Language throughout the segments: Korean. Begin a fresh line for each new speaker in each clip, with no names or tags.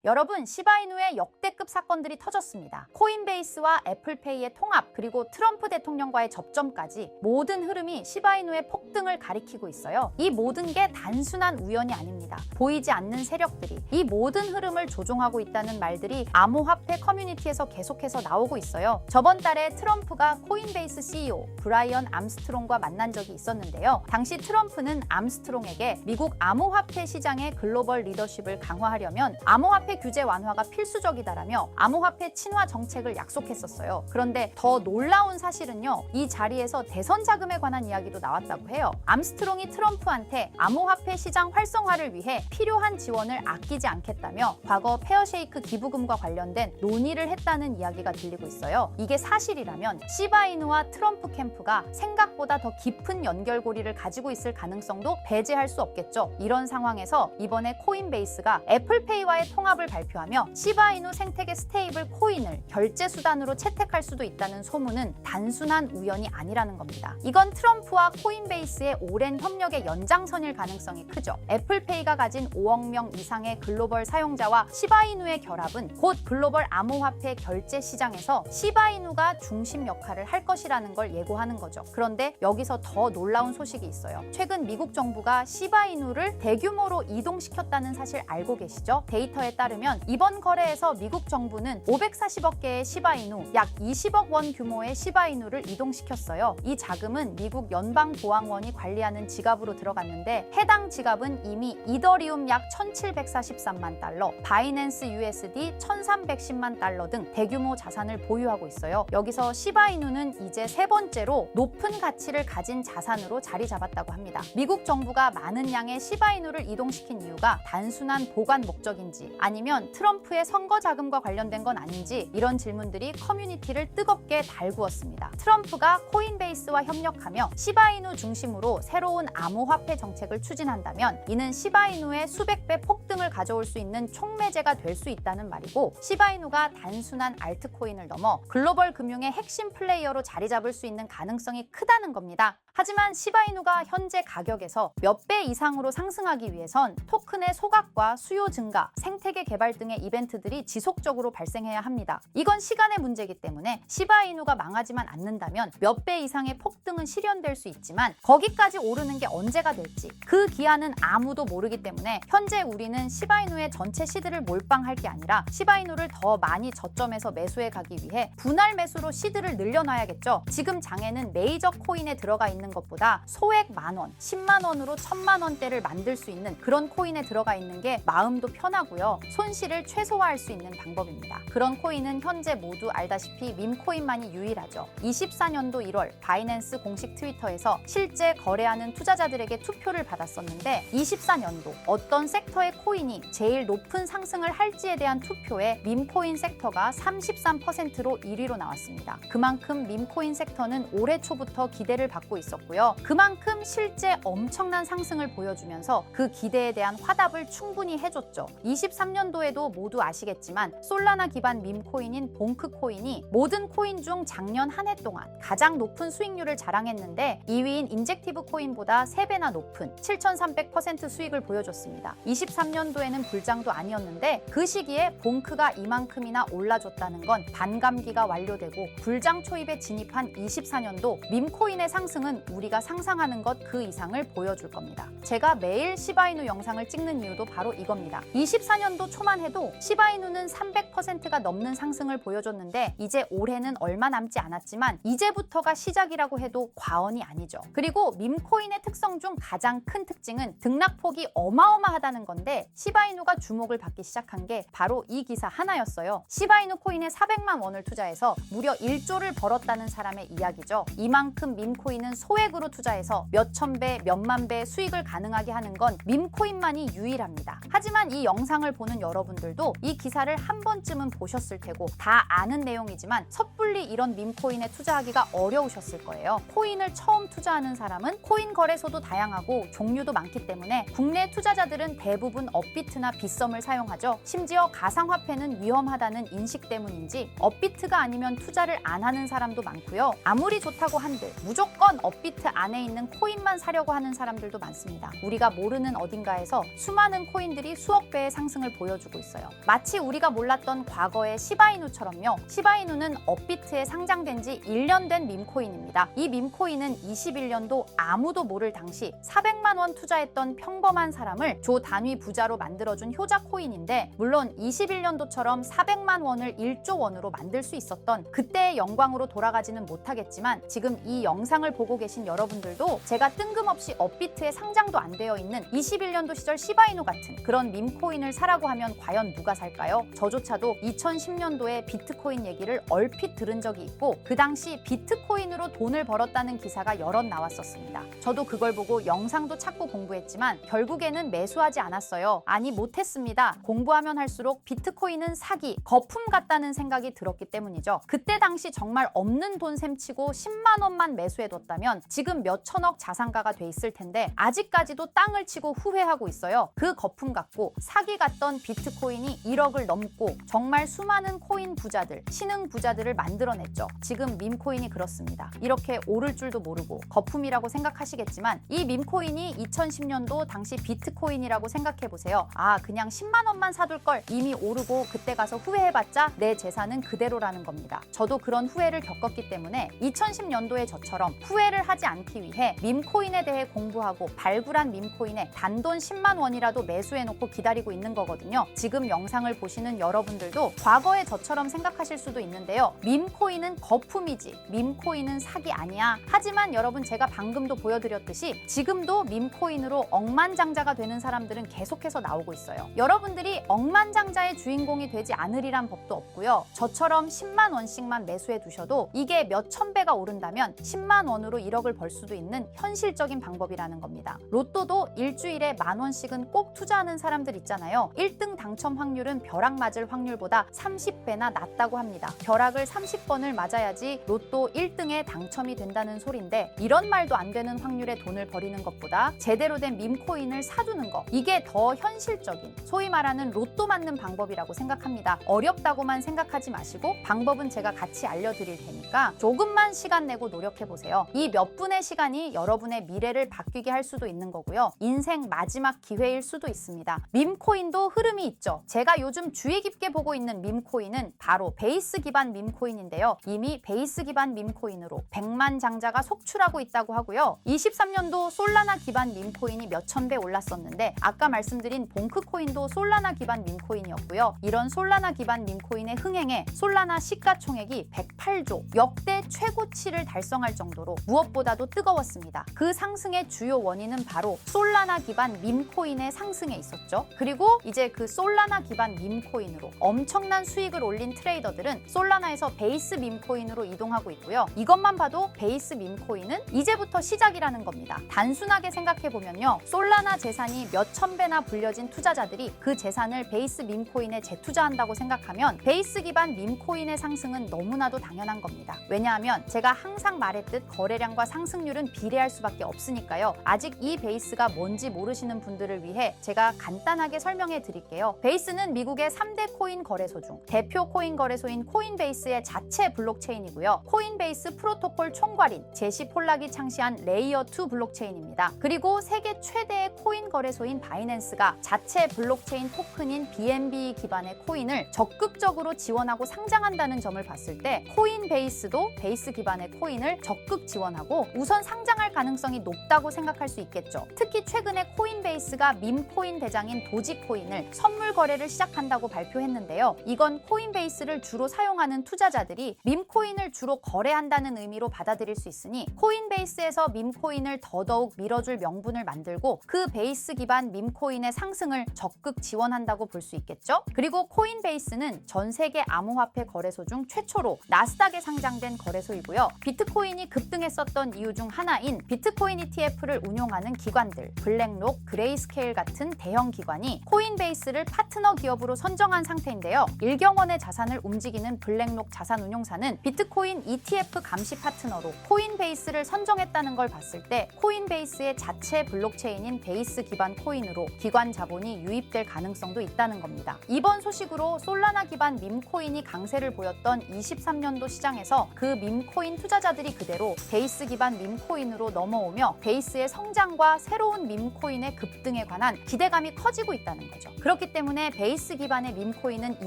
여러분, 시바이누의 역대급 사건들이 터졌습니다. 코인베이스와 애플페이의 통합, 그리고 트럼프 대통령과의 접점까지 모든 흐름이 시바이누의 폭등을 가리키고 있어요. 이 모든 게 단순한 우연이 아닙니다. 보이지 않는 세력들이 이 모든 흐름을 조종하고 있다는 말들이 암호화폐 커뮤니티에서 계속해서 나오고 있어요. 저번 달에 트럼프가 코인베이스 CEO 브라이언 암스트롱과 만난 적이 있었는데요. 당시 트럼프는 암스트롱에게 미국 암호화폐 시장의 글로벌 리더십을 강화하려면 암호화폐 규제 완화가 필수적이다라며 암호화폐 친화 정책을 약속했었어요. 그런데 더 놀라운 사실은요, 이 자리에서 대선 자금에 관한 이야기도 나왔다고 해요. 암스트롱이 트럼프한테 암호화폐 시장 활성화를 위해 필요한 지원을 아끼지 않겠다며 과거 페어쉐이크 기부금과 관련된 논의를 했다는 이야기가 들리고 있어요. 이게 사실이라면 시바이누와 트럼프 캠프가 생각보다 더 깊은 연결고리를 가지고 있을 가능성도 배제할 수 없겠죠. 이런 상황에서 이번에 코인베이스가 애플페이와의 통합을 발표하며 시바이누 생태계 스테이블 코인을 결제 수단으로 채택할 수도 있다는 소문은 단순한 우연이 아니라는 겁니다. 이건 트럼프와 코인베이스의 오랜 협력의 연장선일 가능성이 크죠. 애플페이가 가진 5억 명 이상의 글로벌 사용자와 시바이누의 결합은 곧 글로벌 암호화폐 결제 시장에서 시바이누가 중심 역할을 할 것이라는 걸 예고하는 거죠. 그런데 여기서 더 놀라운 소식이 있어요. 최근 미국 정부가 시바이누를 대규모로 이동시켰다는 사실 알고 계시죠? 데이터에 따르면 이번 거래에서 미국 정부는 540억 개의 시바이누, 약 20억 원 규모의 시바이누를 이동시켰어요. 이 자금은 미국 연방보안원이 관리하는 지갑으로 들어갔는데 해당 지갑은 이미 이더리움 약 1743만 달러, 바이낸스 USD 1310만 달러 등 대규모 자산을 보유하고 있어요. 여기서 시바이누는 이제 세 번째로 높은 가치를 가진 자산으로 자리 잡았다고 합니다. 미국 정부가 많은 양의 시바이누를 이동시킨 이유가 단순한 보관 목적인지 아니면 트럼프의 선거 자금과 관련된 건 아닌지 이런 질문들이 커뮤니티를 뜨겁게 달구었습니다. 트럼프가 코인베이스와 협력하며 시바이누 중심으로 새로운 암호화폐 정책을 추진한다면 이는 시바이누의 수백 배 폭등을 가져올 수 있는 촉매제가 될 수 있다는 말이고, 시바이누가 단순한 알트코인을 넘어 글로벌 금융의 핵심 플레이어로 자리 잡을 수 있는 가능성이 크다는 겁니다. 하지만 시바이누가 현재 가격에서 몇 배 이상으로 상승하기 위해선 토큰의 소각과 수요 증가, 생태계 개발 등의 이벤트들이 지속적으로 발생해야 합니다. 이건 시간의 문제이기 때문에 시바이누가 망하지만 않는다면 몇 배 이상의 폭등은 실현될 수 있지만 거기까지 오르는 게 언제가 될지 그 기한은 아무도 모르기 때문에 현재 우리는 시바이누의 전체 시드를 몰빵할 게 아니라 시바이누를 더 많이 저점에서 매수해 가기 위해 분할 매수로 시드를 늘려놔야겠죠. 지금 장에는 메이저 코인에 들어가 있는 것보다 소액 만원, 10만 원으로 1000만 원대를 만들 수 있는 그런 코인에 들어가 있는 게 마음도 편하고요. 손실을 최소화할 수 있는 방법입니다. 그런 코인은 현재 모두 알다시피 밈코인만이 유일하죠. 24년도 1월 바이낸스 공식 트위터에서 실제 거래하는 투자자들에게 투표를 받았었는데 24년도 어떤 섹터의 코인이 제일 높은 상승을 할지에 대한 투표에 밈코인 섹터가 33%로 1위로 나왔습니다. 그만큼 밈코인 섹터는 올해 초부터 기대를 받고 있었고요. 그만큼 실제 엄청난 상승을 보여주면서 그 기대에 대한 화답을 충분히 해줬죠. 23년도에도 모두 아시겠지만 솔라나 기반 밈코인인 봉크코인이 모든 코인 중 작년 한 해 동안 가장 높은 수익률을 자랑했는데 2위인 인젝티브 코인보다 3배나 높은 7,300% 수익을 보여줬습니다. 23년도에는 불장도 아니었는데 그 시기에 봉크가 이만큼이나 올라줬다는 건 반감기가 완료되고 불장 초입에 진입한 24년도 밈코인의 상승은 우리가 상상하는 것 그 이상을 보여줄 겁니다. 제가 매일 시바이누 영상을 찍는 이유도 바로 이겁니다. 24년도 초만 해도 시바이누는 300%가 넘는 상승을 보여줬는데 이제 올해는 얼마 남지 않았지만 이제부터가 시작이라고 해도 과언이 아니죠. 그리고 밈코인의 특성 중 가장 큰 특징은 등락폭이 어마어마하다는 건데 시바이누가 주목을 받기 시작한 게 바로 이 기사 하나였어요. 시바이누 코인에 400만 원을 투자해서 무려 1조를 벌었다는 사람의 이야기죠. 이만큼 밈코인은 소액으로 투자해서 몇천 배, 몇만 배 수익을 가능하게 하는 건 밈코인만이 유일합니다. 하지만 이 영상을 보는 여러분들도 이 기사를 한 번쯤은 보셨을 테고 다 아는 내용이지만 섣불리 이런 밈코인에 투자하기가 어려우셨을 거예요. 코인을 처음 투자하는 사람은 코인 거래소도 다양하고 종류도 많기 때문에 국내 투자자들은 대부분 업비트나 빗썸을 사용하죠. 심지어 가상화폐는 위험하다는 인식 때문인지 업비트가 아니면 투자를 안 하는 사람도 많고요. 아무리 좋다고 한들 무조건 업비트 업비트 안에 있는 코인만 사려고 하는 사람들도 많습니다. 우리가 모르는 어딘가에서 수많은 코인들이 수억 배의 상승을 보여주고 있어요. 마치 우리가 몰랐던 과거의 시바이누처럼요. 시바이누는 업비트에 상장된 지 1년 된 밈코인입니다. 이 밈코인은 21년도 아무도 모를 당시 400만 원 투자했던 평범한 사람을 조 단위 부자로 만들어준 효자 코인인데, 물론 21년도처럼 400만 원을 1조 원으로 만들 수 있었던 그때의 영광으로 돌아가지는 못하겠지만, 지금 이 영상을 보고 계신 여러분들도 제가 뜬금없이 업비트에 상장도 안 되어 있는 21년도 시절 시바이누 같은 그런 밈코인을 사라고 하면 과연 누가 살까요? 저조차도 2010년도에 비트코인 얘기를 얼핏 들은 적이 있고, 그 당시 비트코인으로 돈을 벌었다는 기사가 여럿 나왔었습니다. 저도 그걸 보고 영상도 찾고 공부했지만 결국에는 매수하지 않았어요. 아니, 못했습니다. 공부하면 할수록 비트코인은 사기, 거품 같다는 생각이 들었기 때문이죠. 그때 당시 정말 없는 돈 셈치고 10만 원만 매수해뒀다면 지금 몇 천억 자산가가 돼 있을 텐데, 아직까지도 땅을 치고 후회하고 있어요. 그 거품 같고 사기 같던 비트코인이 1억을 넘고 정말 수많은 코인 부자들, 신흥 부자들을 만들어냈죠. 지금 밈코인이 그렇습니다. 이렇게 오를 줄도 모르고 거품이라고 생각하시겠지만, 이 밈코인이 2010년도 당시 비트코인이라고 생각해보세요. 아, 그냥 10만 원만 사둘 걸, 이미 오르고 그때 가서 후회해봤자 내 재산은 그대로라는 겁니다. 저도 그런 후회를 겪었기 때문에 2010년도에 저처럼 후회를 하지 않기 위해 밈코인에 대해 공부하고 발굴한 밈코인에 단돈 10만 원이라도 매수해놓고 기다리고 있는 거거든요. 지금 영상을 보시는 여러분들도 과거의 저처럼 생각하실 수도 있는데요. 밈코인은 거품이지 밈코인은 사기 아니야. 하지만 여러분, 제가 방금도 보여드렸듯이 지금도 밈코인으로 억만장자가 되는 사람들은 계속해서 나오고 있어요. 여러분들이 억만장자의 주인공이 되지 않으리란 법도 없고요. 저처럼 10만 원씩만 매수해 두셔도 이게 몇천 배가 오른다면 10만 원으로 1억을 벌 수도 있는 현실적인 방법이라는 겁니다. 로또도 일주일에 만 원씩은 꼭 투자하는 사람들 있잖아요. 1등 당첨 확률은 벼락 맞을 확률보다 30배나 낮다고 합니다. 벼락을 30번을 맞아야지 로또 1등에 당첨이 된다는 소린데, 이런 말도 안 되는 확률에 돈을 버리는 것보다 제대로 된 밈코인을 사두는 거, 이게 더 현실적인, 소위 말하는 로또 맞는 방법이라고 생각합니다. 어렵다고만 생각하지 마시고 방법은 제가 같이 알려드릴 테니까 조금만 시간 내고 노력해보세요. 이 몇 분의 시간이 여러분의 미래를 바뀌게 할 수도 있는 거고요. 인생 마지막 기회일 수도 있습니다. 밈코인도 흐름이 있죠. 제가 요즘 주의 깊게 보고 있는 밈코인은 바로 베이스 기반 밈코인인데요. 이미 베이스 기반 밈코인으로 100만 장자가 속출하고 있다고 하고요. 23년도 솔라나 기반 밈코인이 몇천 배 올랐었는데, 아까 말씀드린 봉크코인도 솔라나 기반 밈코인이었고요. 이런 솔라나 기반 밈코인의 흥행에 솔라나 시가총액이 108조, 역대 최고치를 달성할 정도로 무엇보다도 뜨거웠습니다. 그 상승의 주요 원인은 바로 솔라나 기반 밈코인의 상승에 있었죠. 그리고 이제 그 솔라나 기반 밈코인으로 엄청난 수익을 올린 트레이더들은 솔라나에서 베이스 밈코인으로 이동하고 있고요. 이것만 봐도 베이스 밈코인은 이제부터 시작이라는 겁니다. 단순하게 생각해보면요. 솔라나 재산이 몇천 배나 불려진 투자자들이 그 재산을 베이스 밈코인에 재투자한다고 생각하면 베이스 기반 밈코인의 상승은 너무나도 당연한 겁니다. 왜냐하면 제가 항상 말했듯 거래량과 상승률은 비례할 수밖에 없으니까요. 아직 이 베이스가 뭔지 모르시는 분들을 위해 제가 간단하게 설명해 드릴게요. 베이스는 미국의 3대 코인 거래소 중 대표 코인 거래소인 코인베이스의 자체 블록체인이고요. 코인베이스 프로토콜 총괄인 제시 폴락이 창시한 레이어2 블록체인입니다. 그리고 세계 최대의 코인 거래소인 바이낸스가 자체 블록체인 토큰인 BNB 기반의 코인을 적극적으로 지원하고 상장한다는 점을 봤을 때, 코인베이스도 베이스 기반의 코인을 적극 지원하고 우선 상장할 가능성이 높다고 생각할 수 있겠죠. 특히 최근에 코인베이스가 밈코인 대장인 도지코인을 선물 거래를 시작한다고 발표했는데요. 이건 코인베이스를 주로 사용하는 투자자들이 밈코인을 주로 거래한다는 의미로 받아들일 수 있으니, 코인베이스에서 밈코인을 더더욱 밀어줄 명분을 만들고 그 베이스 기반 밈코인의 상승을 적극 지원한다고 볼 수 있겠죠. 그리고 코인베이스는 전 세계 암호화폐 거래소 중 최초로 나스닥에 상장된 거래소이고요. 비트코인이 급등했었던 이유 중 하나인 비트코인 ETF를 운용하는 기관들, 블랙록, 그레이스케일 같은 대형 기관이 코인베이스를 파트너 기업으로 선정한 상태인데요. 일경원의 자산을 움직이는 블랙록 자산운용사는 비트코인 ETF 감시 파트너로 코인베이스를 선정했다는 걸 봤을 때, 코인베이스의 자체 블록체인인 베이스 기반 코인으로 기관 자본이 유입될 가능성도 있다는 겁니다. 이번 소식으로 솔라나 기반 밈코인이 강세를 보였던 23년도 시장에서 그 밈코인 투자자들이 그대로 베이스 기반 밈코인으로 넘어오며 베이스의 성장과 새로운 밈코인의 급등에 관한 기대감이 커지고 있다는 거죠. 그렇기 때문에 베이스 기반의 밈코인은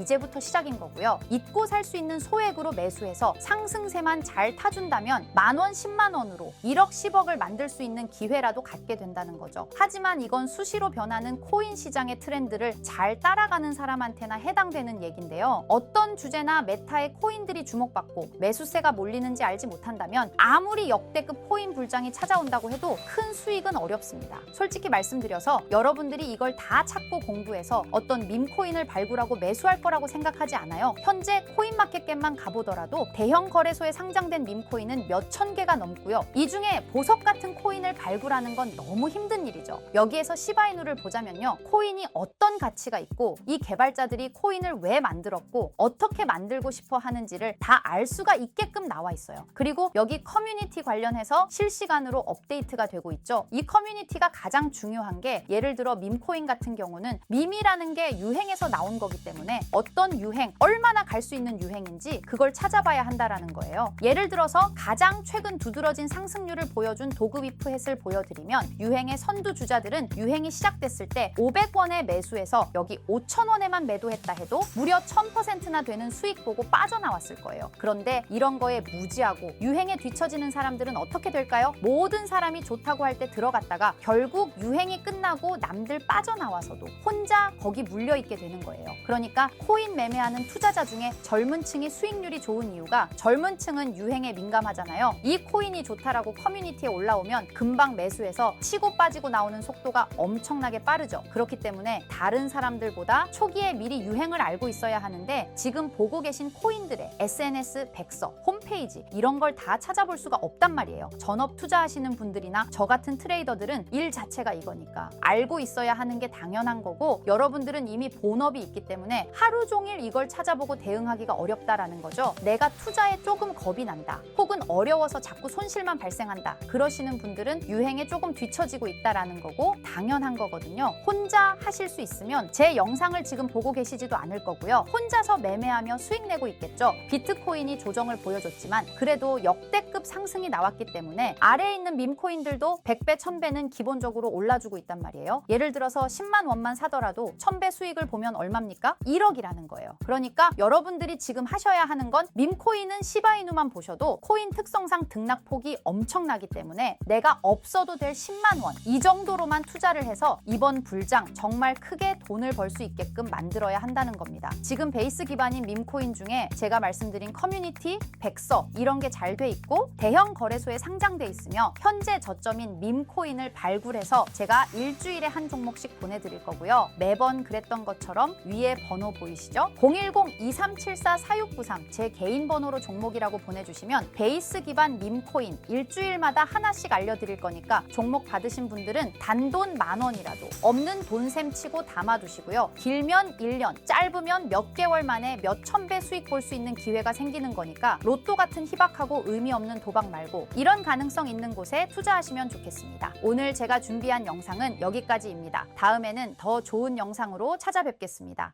이제부터 시작인 거고요. 잊고 살 수 있는 소액으로 매수해서 상승세만 잘 타준다면 만원, 10만 원으로 1억, 10억을 만들 수 있는 기회라도 갖게 된다는 거죠. 하지만 이건 수시로 변하는 코인 시장의 트렌드를 잘 따라가는 사람한테나 해당되는 얘긴데요. 어떤 주제나 메타의 코인들이 주목받고 매수세가 몰리는지 알지 못한다면 아무리 역대급 코인 불장이 찾아온다고 해도 큰 수익은 어렵습니다. 솔직히 말씀드려서 여러분들이 이걸 다 찾고 공부해서 어떤 밈코인을 발굴하고 매수할 거라고 생각하지 않아요. 현재 코인마켓겟만 가보더라도 대형 거래소에 상장된 밈코인은 몇천 개가 넘고요. 이 중에 보석 같은 코인을 발굴하는 건 너무 힘든 일이죠. 여기에서 시바이누를 보자면요. 코인이 어떤 가치가 있고 이 개발자들이 코인을 왜 만들었고 어떻게 만들고 싶어 하는지를 다 알 수가 있게끔 나와 있어요. 그리고 여기 커뮤니티 관련해서 실시간으로 업데이트가 되고 있죠. 이 커뮤니티가 가장 중요한 게 예를 들어 밈코인 같은 경우는 밈이라는 게 유행에서 나온 거기 때문에 어떤 유행, 얼마나 갈 수 있는 유행인지 그걸 찾아봐야 한다라는 거예요. 예를 들어서 가장 최근 두드러진 상승률을 보여준 도그위프햇을 보여드리면 유행의 선두주자들은 유행이 시작됐을 때 500원에 매수해서 여기 5,000원에만 매도했다 해도 무려 1000%나 되는 수익 보고 빠져나왔을 거예요. 그런데 이런 거에 무지하고 유행에 뒤처지는 사람들은 어떻게 될까요? 모든 사람이 좋다고 할 때 들어갔다가 결국 유행이 끝나고 남들 빠져나와서도 혼자 거기 물려있게 되는 거예요. 그러니까 코인 매매하는 투자자 중에 젊은 층이 수익률이 좋은 이유가 젊은 층은 유행에 민감하잖아요. 이 코인이 좋다라고 커뮤니티에 올라오면 금방 매수해서 치고 빠지고 나오는 속도가 엄청나게 빠르죠. 그렇기 때문에 다른 사람들보다 초기에 미리 유행을 알고 있어야 하는데 지금 보고 계신 코인들의 SNS 백서, 홈페이지 이런 걸 다 찾아볼 수가 없단 말이에요. 전업 투자하시는 분들이나 저 같은 트레이더들은 일 자체가 이거니까 알고 있어야 하는 게 당연한 거고 여러분들은 이미 본업이 있기 때문에 하루 종일 이걸 찾아보고 대응하기가 어렵다라는 거죠. 내가 투자에 조금 겁이 난다 혹은 어려워서 자꾸 손실만 발생한다 그러시는 분들은 유행에 조금 뒤처지고 있다라는 거고 당연한 거거든요. 혼자 하실 수 있으면 제 영상을 지금 보고 계시지도 않을 거고요. 혼자서 매매하며 수익 내고 있겠죠. 비트코인이 조정을 보여줬지만 그래도 역대급 상승이 나왔기 때문에 아래에 있는 밈코인들도 100배, 1000배는 기본적으로 올라주고 있단 말이에요. 예를 들어서 10만 원만 사더라도 1000배 수익을 보면 얼마입니까? 1억이라는 거예요. 그러니까 여러분들이 지금 하셔야 하는 건 밈코인은 시바이누만 보셔도 코인 특성상 등락폭이 엄청나기 때문에 내가 없어도 될 10만 원 이 정도로만 투자를 해서 이번 불장 정말 크게 돈을 벌 수 있게끔 만들어야 한다는 겁니다. 지금 베이스 기반인 밈코인 중에 제가 말씀드린 커뮤니티, 백서 이런 게 잘 돼 있고 대형 거래소에 상장돼 있으며 현재 저점인 밈코인을 발굴해서 제가 일주일에 한 종목씩 보내드릴 거고요. 매번 그랬던 것처럼 위에 번호 보이시죠? 010-2374-4693 제 개인 번호로 종목이라고 보내주시면 베이스 기반 밈코인 일주일마다 하나씩 알려드릴 거니까 종목 받으신 분들은 단돈 만원이라도 없는 돈셈 치고 담아두시고요. 길면 1년, 짧으면 몇 개월 만에 몇 천 배 수익 볼 수 있는 기회가 생기는 거니까 로또 같은 희박하고 의미 없는 도박 말고 이런 가능성 있는 곳에 투자하시면 좋겠습니다. 오늘 제가 준비한 영상은 여기까지입니다. 다음에는 더 좋은 영상으로 찾아뵙겠습니다.